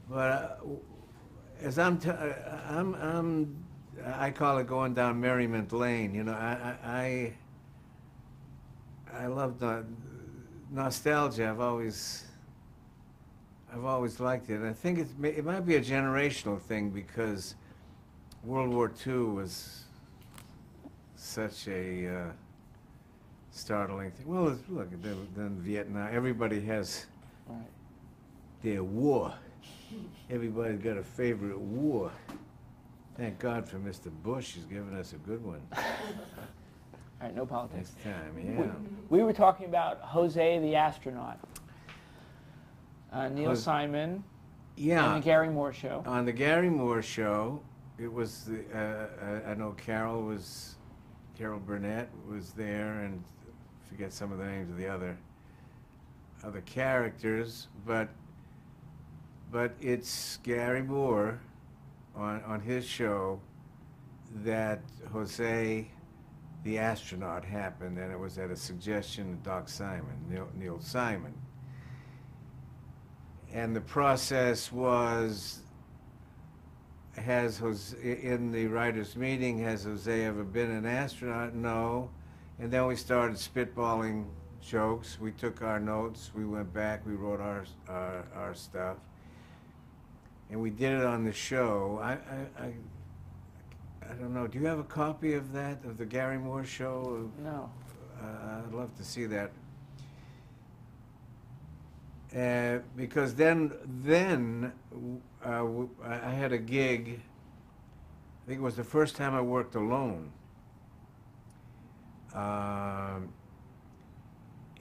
But as I call it going down Merriment Lane. You know, I love nostalgia. I've always liked it. And I think it might be a generational thing because World War II was such a startling thing. Well, look, then Vietnam. Everybody has Right. their war. Everybody's got a favorite war. Thank God for Mr. Bush. He's giving us a good one All right, no politics. next time. Yeah. We were talking about Jose the astronaut, Neil Jose- Simon, Yeah. and the Gary Moore Show. On the Gary Moore Show, it was I know Carol Burnett was there, and I forget some of the names of the other characters, but it's Gary Moore on his show that Jose the astronaut happened, and it was at a suggestion of Doc Simon, Neil Simon. And the process was, in the writers' meeting, has Jose ever been an astronaut? No. And then we started spitballing jokes. We took our notes, we went back, we wrote our stuff. And we did it on the show. I don't know, do you have a copy of that, of the Gary Moore Show? No. I'd love to see that. Because then I had a gig. I think it was the first time I worked alone,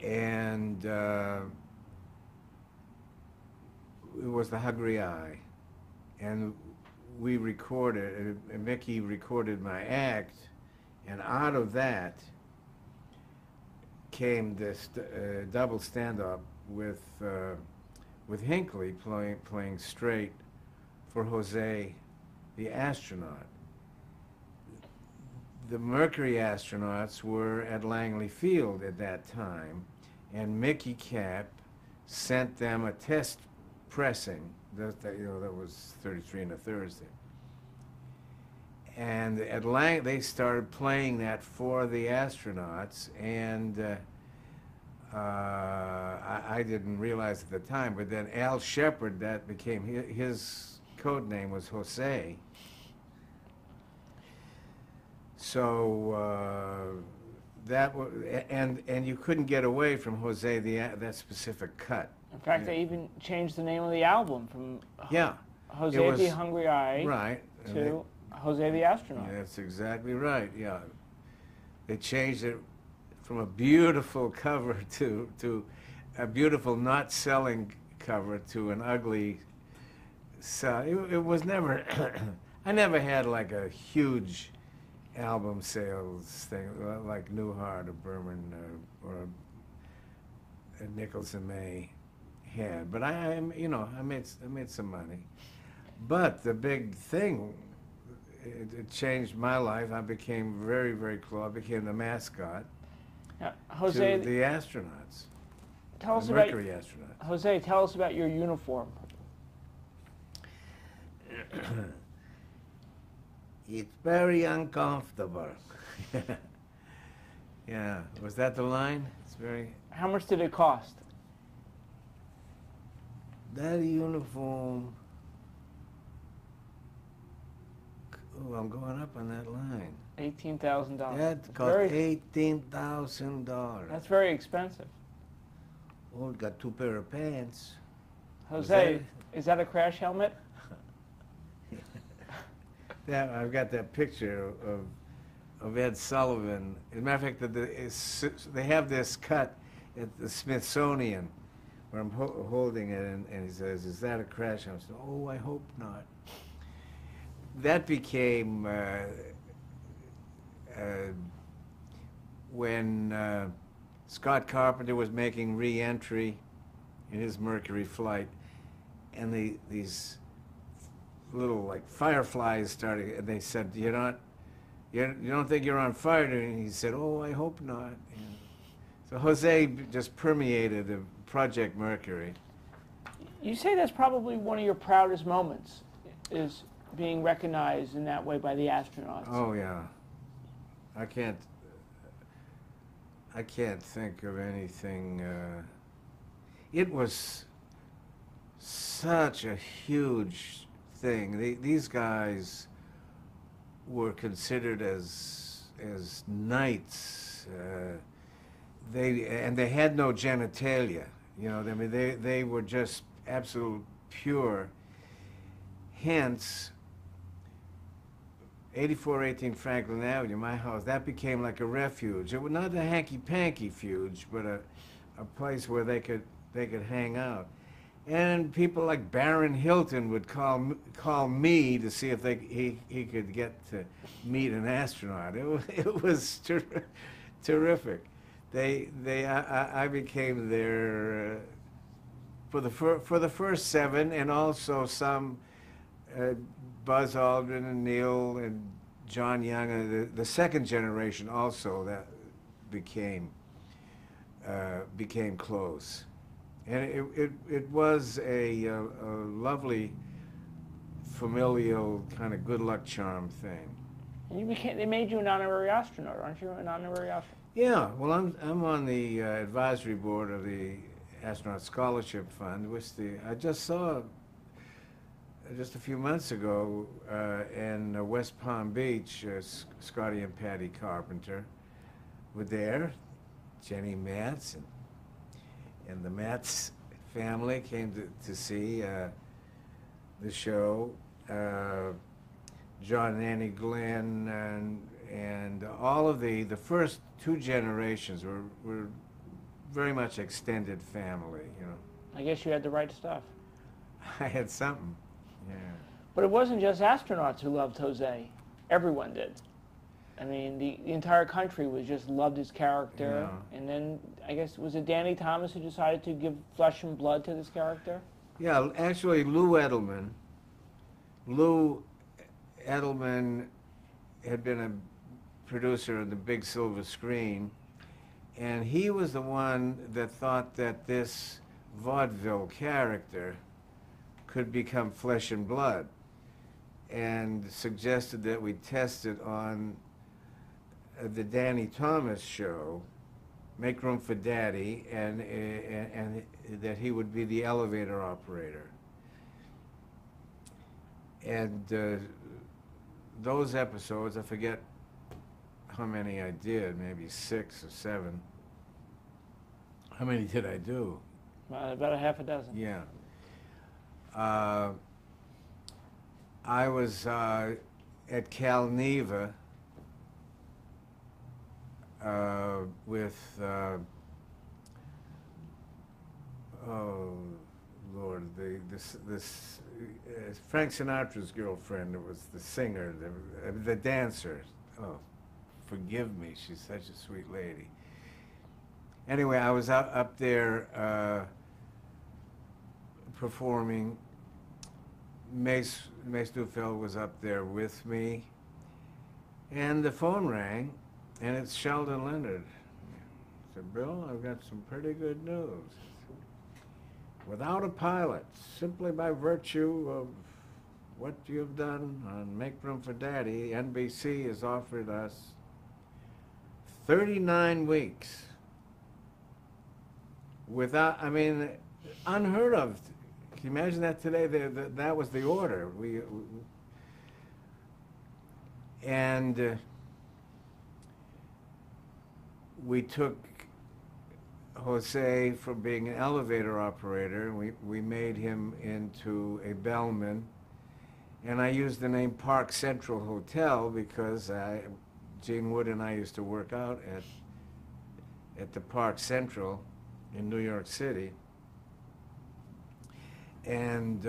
and it was the Hungry Eye, and we recorded. And Mickey recorded my act, and out of that came this double stand-up with Hinckley playing straight for Jose the astronaut. The Mercury astronauts were at Langley Field at that time, and Mickey Cap sent them a test pressing. That was 33 and a Thursday. And at they started playing that for the astronauts, and I didn't realize at the time, but then Al Shepard, that became his code name was Jose. So that was, and you couldn't get away from Jose that specific cut. In fact, they even changed the name of the album from Yeah, Jose the Hungry Eye right to Jose the Astronaut. Yeah, that's exactly right. Yeah, they changed it from a beautiful cover to a beautiful not selling cover to an ugly sell. It was never. I never had like a huge album sales thing like Newhart or Berman or Nichols and May had, but I made some money. But the big thing, it changed my life. I became very, very close. I became the mascot Jose, to the astronauts, tell us the about Mercury astronauts. Jose. Tell us about your uniform. It's very uncomfortable. Yeah, was that the line? It's very. How much did it cost? That uniform. Oh, I'm going up on that line. $18,000. That cost $18,000. That's very expensive. Oh, got two pair of pants. Jose, is that a crash helmet? Yeah, I've got that picture of Ed Sullivan. As a matter of fact, they have this cut at the Smithsonian where I'm holding it, and he says, "Is that a crash helmet?" I said, "Oh, I hope not." That became when Scott Carpenter was making re-entry in his Mercury flight, and these little like fireflies started, and they said, you don't think you're on fire?" And he said, "Oh, I hope not." And so Jose just permeated the Project Mercury. You say that's probably one of your proudest moments, is being recognized in that way by the astronauts. Oh yeah, I can't. I can't think of anything. It was such a huge thing. These guys were considered as knights. They had no genitalia. You know, I mean, they were just absolute pure. Hence, 8418 Franklin Avenue, my house, that became like a refuge. It was not a hanky-panky refuge, but a place where they could hang out. And people like Baron Hilton would call me to see if he could get to meet an astronaut. It was terrific. I became their for the first 7, and also some Buzz Aldrin and Neil and John Young, and the second generation also that became close. And it was a lovely, familial, kind of good luck charm thing. And they made you an honorary astronaut, aren't you? An honorary astronaut? Yeah, well, I'm on the advisory board of the Astronaut Scholarship Fund, which I just saw just a few months ago in West Palm Beach. Scotty and Patty Carpenter were there, Jenny Matz, and the Matz family came to see the show. John and Annie Glenn and all of the first 2 generations were very much extended family, you know. I guess you had the right stuff. I had something, yeah. But it wasn't just astronauts who loved Jose. Everyone did. I mean, the entire country just loved his character. Yeah. And then, I guess, was it Danny Thomas who decided to give flesh and blood to this character? Yeah, actually, Lou Edelman had been a producer of the big silver screen, and he was the one that thought that this vaudeville character could become flesh and blood, and suggested that we test it on the Danny Thomas show, Make Room for Daddy, and that he would be the elevator operator. And those episodes, I forget how many I did, maybe 6 or 7. How many did I do? About a half a dozen. Yeah. I was at Cal Neva with, oh Lord, this Frank Sinatra's girlfriend. It was the singer, the dancer. Oh, forgive me, she's such a sweet lady. Anyway, I was up there performing. Mace Neufeld was up there with me, and the phone rang, and it's Sheldon Leonard. I said, Bill, I've got some pretty good news. Without a pilot, simply by virtue of what you've done on Make Room for Daddy, NBC has offered us 39 weeks without, I mean, unheard of. Can you imagine that today? That was the order. We took Jose from being an elevator operator. We made him into a bellman, and I used the name Park Central Hotel because Gene Wood and I used to work out at the Park Central in New York City. And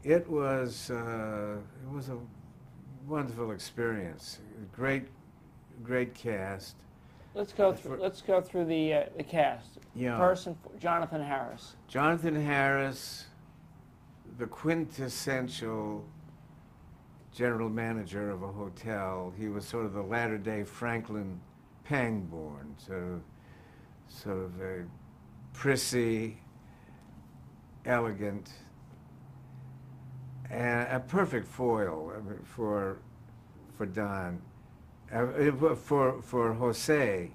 it was a wonderful experience. Great cast. Let's go through the cast. Yeah. First, Jonathan Harris. Jonathan Harris, the quintessential general manager of a hotel. He was sort of the latter-day Franklin Pangborn, sort of a prissy, elegant, and a perfect foil, I mean, for Don, for Jose.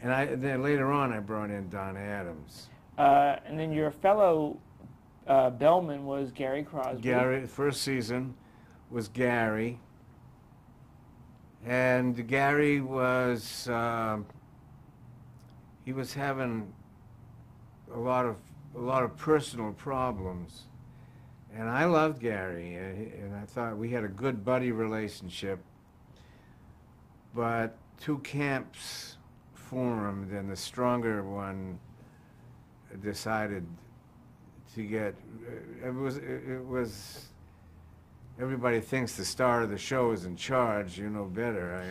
And then later on I brought in Don Adams. And then your fellow bellman was Gary Crosby. Gary, first season was Gary. And Gary was, he was having a lot of personal problems. And I loved Gary, and I thought we had a good buddy relationship. But two camps formed, and the stronger one decided to get, it was everybody thinks the star of the show is in charge, you know better.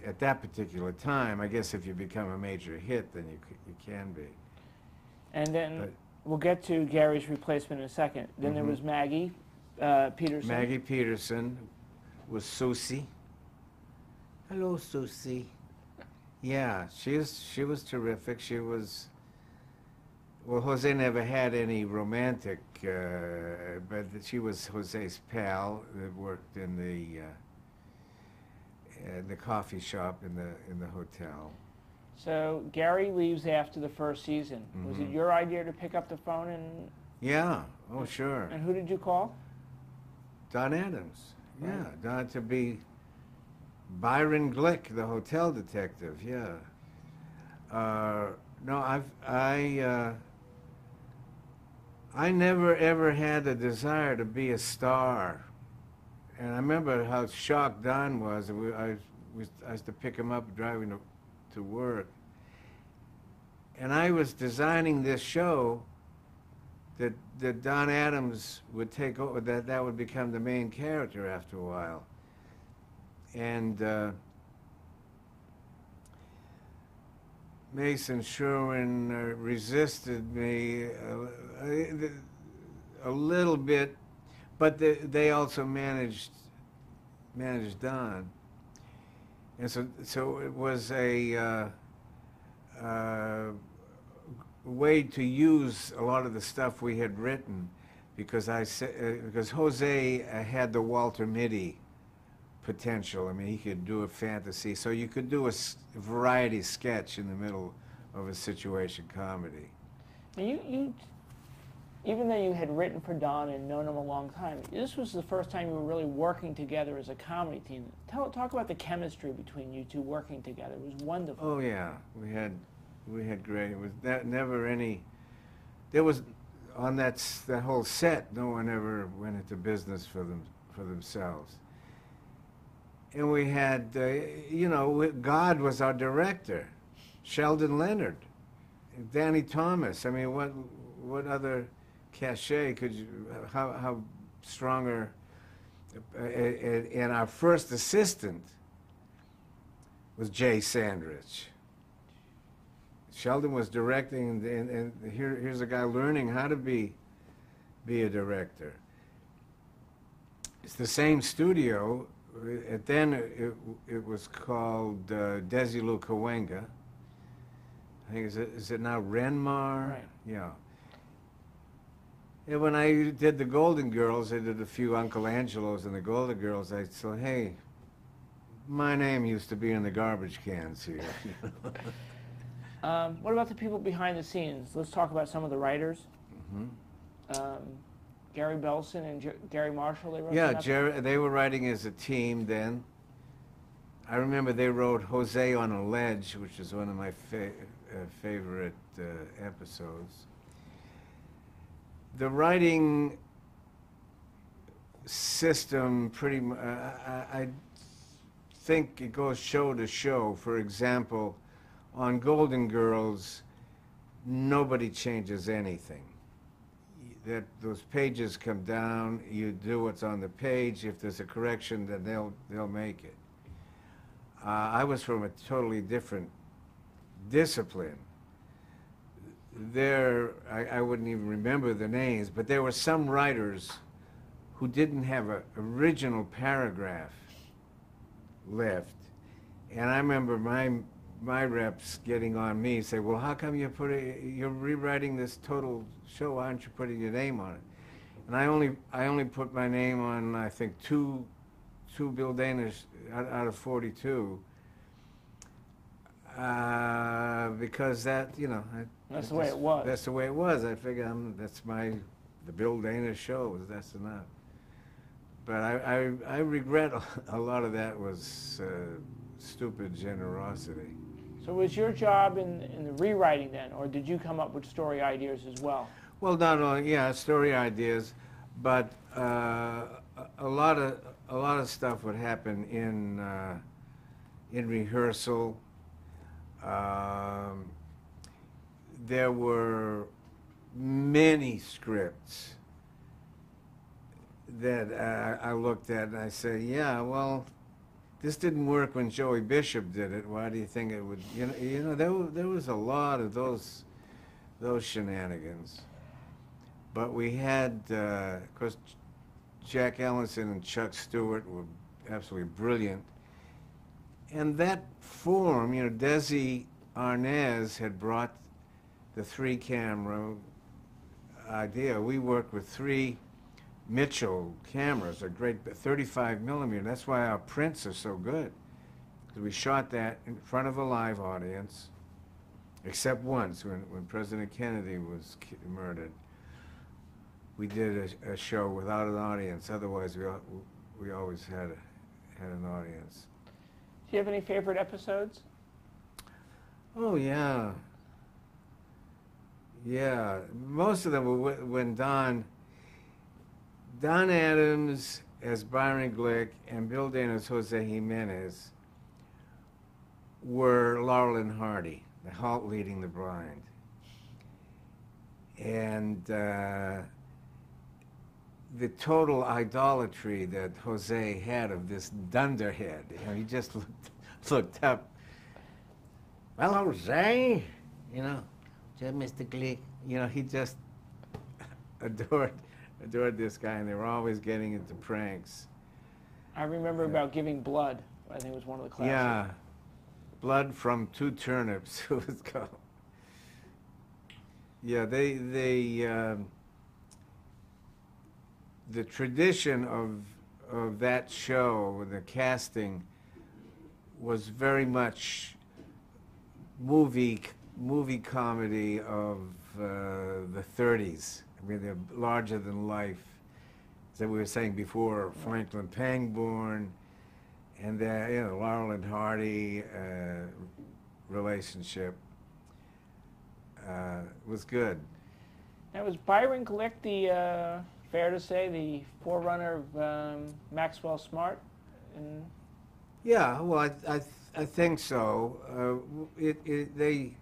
At that particular time, I guess if you become a major hit, then you can be. And then we'll get to Gary's replacement in a second. Then there was Maggie Peterson. Maggie Peterson was Susie. Hello, Susie. Yeah, she was terrific. She was. Well, Jose never had any romantic, but she was Jose's pal that worked in the coffee shop in the hotel. So Gary leaves after the first season. Was it your idea to pick up the phone and? Yeah. Oh, sure. And who did you call? Don Adams. Right. Yeah, Don to be Byron Glick, the hotel detective. Yeah. No, I never ever had a desire to be a star, and I remember how shocked Don was. I used to pick him up driving to work, and I was designing this show that Don Adams would take over. That would become the main character after a while, and Mason Sherwin resisted me a little bit, but they also managed Don, and so it was a way to use a lot of the stuff we had written, because because Jose had the Walter Mitty potential. I mean, he could do a fantasy, so you could do a variety sketch in the middle of a situation comedy. Now you, even though you had written for Don and known him a long time, this was the first time you were really working together as a comedy team. Talk about the chemistry between you two working together. It was wonderful. Oh yeah, we had great. It was never any. There was on that whole set. No one ever went into business for themselves. And we had, God was our director, Sheldon Leonard, Danny Thomas. I mean, what other cachet could you? How stronger? And our first assistant was Jay Sandrich. Sheldon was directing, and here's a guy learning how to be a director. It's the same studio. Then it was called Desilu Cahuenga. I think is it now Renmar? Right. Yeah. And when I did the Golden Girls, I did a few Uncle Angelos and the Golden Girls. I said, hey, my name used to be in the garbage cans here. What about the people behind the scenes? Let's talk about some of the writers. Gary Belson and Gary Marshall, they wrote Yeah, they were writing as a team then. I remember they wrote Jose on a Ledge, which is one of my favorite episodes. The writing system pretty much, I think it goes show to show. For example, on Golden Girls, nobody changes anything. Those pages come down, you do what's on the page. If there's a correction, then they'll make it. I was from a totally different discipline. I wouldn't even remember the names, but there were some writers who didn't have an original paragraph left. And I remember my reps getting on me, say, well, how come you're rewriting this total show? Why aren't you putting your name on it? And I only put my name on, I think, two Bill Danish out of 42, because that, you know, That's the way it was. That's the way it was. I figure the Bill Danish show. That's enough. But I regret a lot of that was stupid generosity. So was your job in the rewriting then, or did you come up with story ideas as well? Well, not only, yeah, story ideas, but a lot of stuff would happen in rehearsal. There were many scripts that I looked at and I said, yeah, well, this didn't work when Joey Bishop did it. Why do you think it would? You know, there was a lot of those shenanigans. But we had, of course, Jack Ellison and Chuck Stewart were absolutely brilliant. And that form, you know, Desi Arnaz had brought the 3-camera idea. We worked with 3 Mitchell cameras, a great 35 millimeter. That's why our prints are so good. Because we shot that in front of a live audience, except once when President Kennedy was murdered. We did a show without an audience. Otherwise, we always had an audience. Do you have any favorite episodes? Oh yeah, yeah. Most of them were when Don Adams as Byron Glick and Bill Dana as Jose Jimenez were Laurel and Hardy, the Halt Leading the Blind, and the total idolatry that Jose had of this dunderhead. You know, he just looked up. Well, Jose, you know, Mr. Glick, you know, he just adored this guy, and they were always getting into pranks. I remember about giving blood. I think it was one of the classes. Yeah, blood from 2 turnips. It was called. Yeah, the tradition of that show, the casting, was very much movie comedy of the 30s. I mean, they're larger than life. As we were saying before, Franklin Pangborn, and the, you know, Laurel and Hardy relationship was good. Now, was Byron Glick fair to say, the forerunner of Maxwell Smart? Yeah, well, I think so. They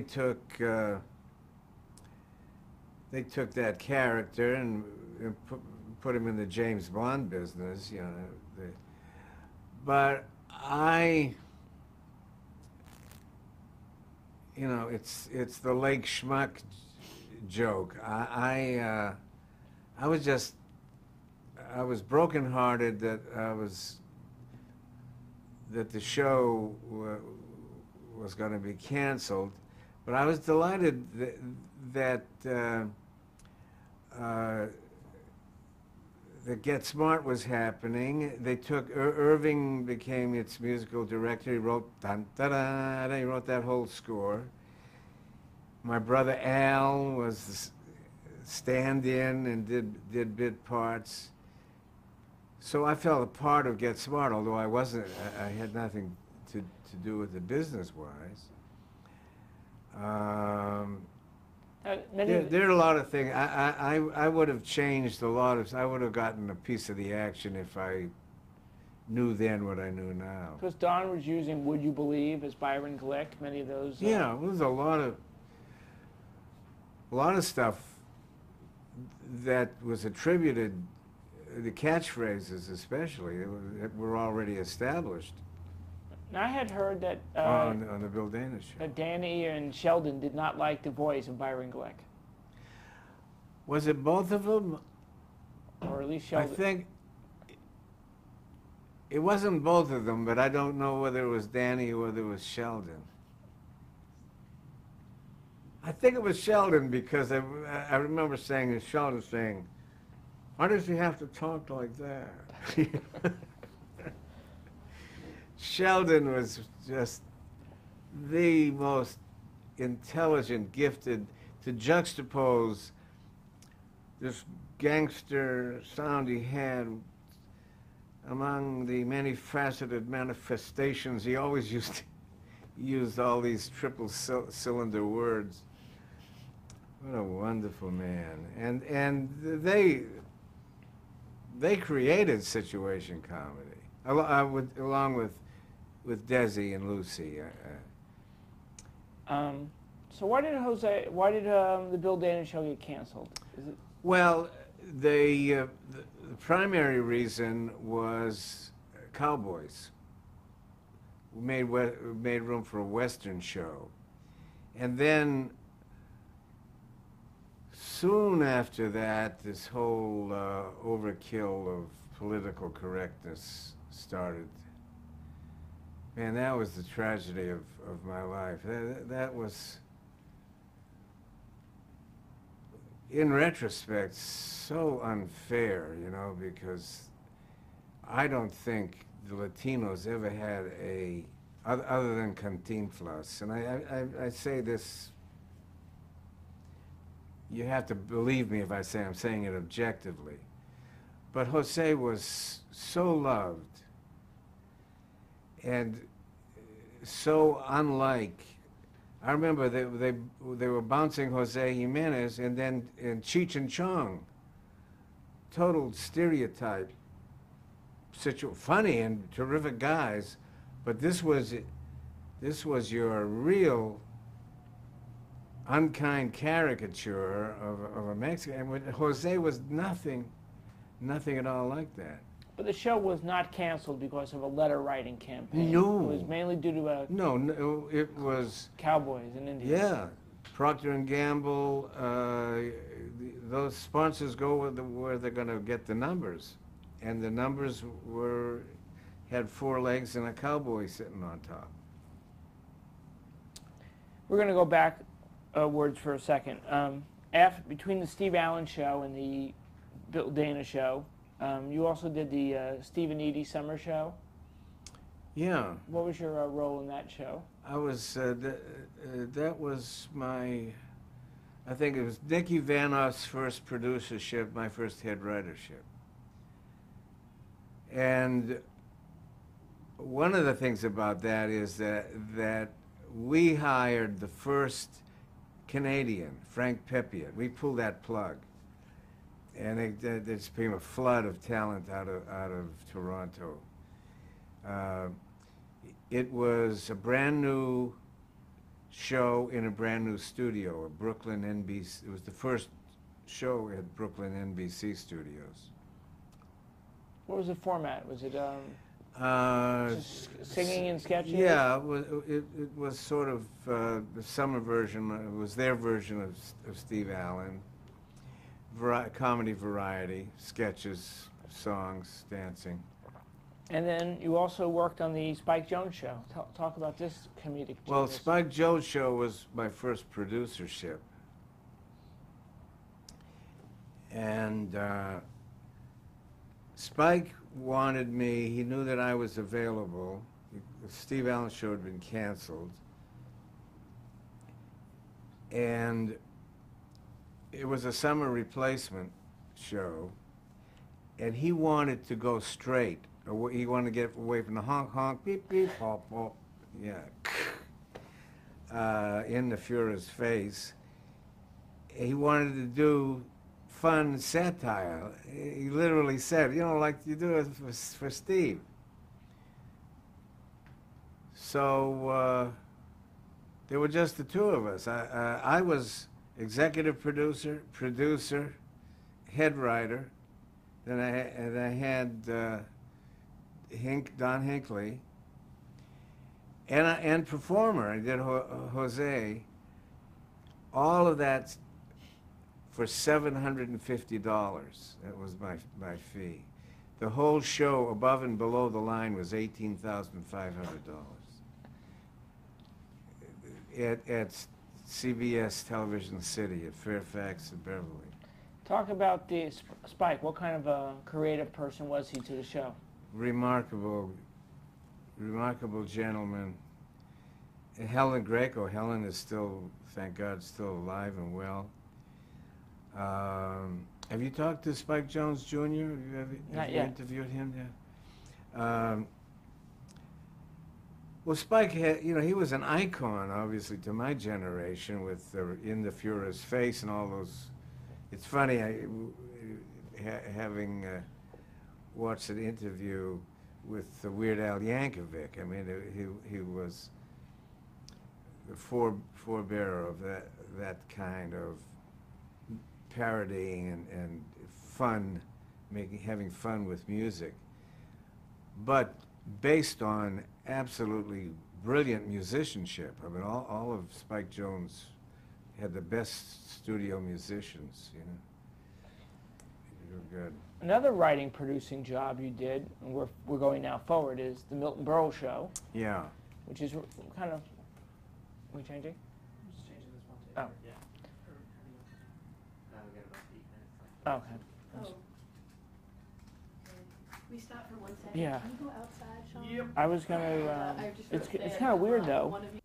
took that character and put him in the James Bond business, you know. But you know, it's the Lake Schmuck joke. I was brokenhearted that the show was going to be canceled, but I was delighted that Get Smart was happening. They took Irving became its musical director. He wrote dun, da, da, da, he wrote that whole score. My brother Al was stand-in and did bit parts. So I felt a part of Get Smart, although I had nothing to do with it business-wise. There are a lot of things. I would have changed a lot of. I would have gotten a piece of the action if I knew then what I knew now. Because Don was using "Would You Believe" as Byron Glick. Many of those. Yeah, there was a lot of stuff that was attributed. The catchphrases, especially, that were already established. Now, I had heard that on the Bill Dana show. That Danny and Sheldon did not like the voice of Byron Glick. Was it both of them? Or at least Sheldon. I think It wasn't both of them, but I don't know whether it was Danny or whether it was Sheldon. I think it was Sheldon because I remember Sheldon saying, "Why does he have to talk like that?" Sheldon was just the most intelligent, gifted, to juxtapose this gangster sound he had among the many faceted manifestations. He always used all these triple cylinder words. What a wonderful man. And they created situation comedy along with Desi and Lucy. So why did the Bill Dana show get canceled? Is it? Well, the primary reason was Cowboys. We made room for a Western show. And then soon after that, this whole overkill of political correctness started. Man, that was the tragedy of my life. That was, in retrospect, so unfair, you know, because I don't think the Latinos ever had other than Cantinflas, and I say this, you have to believe me if I say I'm saying it objectively, but Jose was so loved and so unlike. I remember they were bouncing Jose Jimenez and then in Cheech and Chong, total stereotype. Funny and terrific guys, but this was your real unkind caricature of a Mexican. And Jose was nothing at all like that. But the show was not canceled because of a letter writing campaign. No. It was mainly due to No, it was Cowboys and Indians. Yeah, Procter and Gamble. Those sponsors go where they're going to get the numbers, and the numbers had 4 legs and a cowboy sitting on top. We're going to go back words for a second. Between the Steve Allen show and the Bill Dana show, you also did the Steve and Edie summer show. Yeah. What was your role in that show? I was, that was my, I think it was Nicky Vanoff's first producership, my first head writership. And one of the things about that is that we hired the first Canadian, Frank Peppian. We pulled that plug. And it just became a flood of talent out of Toronto. It was a brand new show in a brand new studio, a Brooklyn NBC. It was the first show at Brooklyn NBC studios. What was the format? Was it just singing and sketching? Yeah, it was sort of the summer version. It was their version of Steve Allen. Comedy variety, sketches, songs, dancing. And then you also worked on the Spike Jones show. Talk about this comedic. Well, genius. Spike Jones show was my first producership. And Spike wanted me, he knew that I was available. The Steve Allen show had been canceled. And it was a summer replacement show, and he wanted to go straight. He wanted to get away from the honk, honk, beep, beep, pop, pop, yeah, in the Fuhrer's face. He wanted to do fun satire. He literally said, you know, like you do it for Steve. So there were just the two of us. I was executive producer, head writer. Then I had Don Hinckley, and performer. I did Jose. All of that for $750. That was my fee. The whole show, above and below the line, was $18,500 at CBS Television City at Fairfax and Beverly. Talk about the Spike. What kind of a creative person was he to the show? Remarkable gentleman. And Helen Greco. Helen is still, thank God, still alive and well. Have you talked to Spike Jones Jr.? Not have you yet. interviewed him yet? Well, Spike had, he was an icon, obviously, to my generation with In the Führer's Face and all those. It's funny, having watched an interview with Weird Al Yankovic. I mean, he was the forebearer of that kind of parodying and fun, having fun with music, but based on absolutely brilliant musicianship. I mean, all of Spike Jones had the best studio musicians, They were good. Another writing, producing job you did, and we're going now forward, is the Milton Berle Show, Yeah. which is kind of. Are we changing? Just changing this one to. Oh. Yeah. We got about 8 minutes. Okay. Oh. We stop for 1 second. Yeah. Can you go outside, Sean? Yep. I was gonna. I just It's wrote it's there, kind of weird one though. of you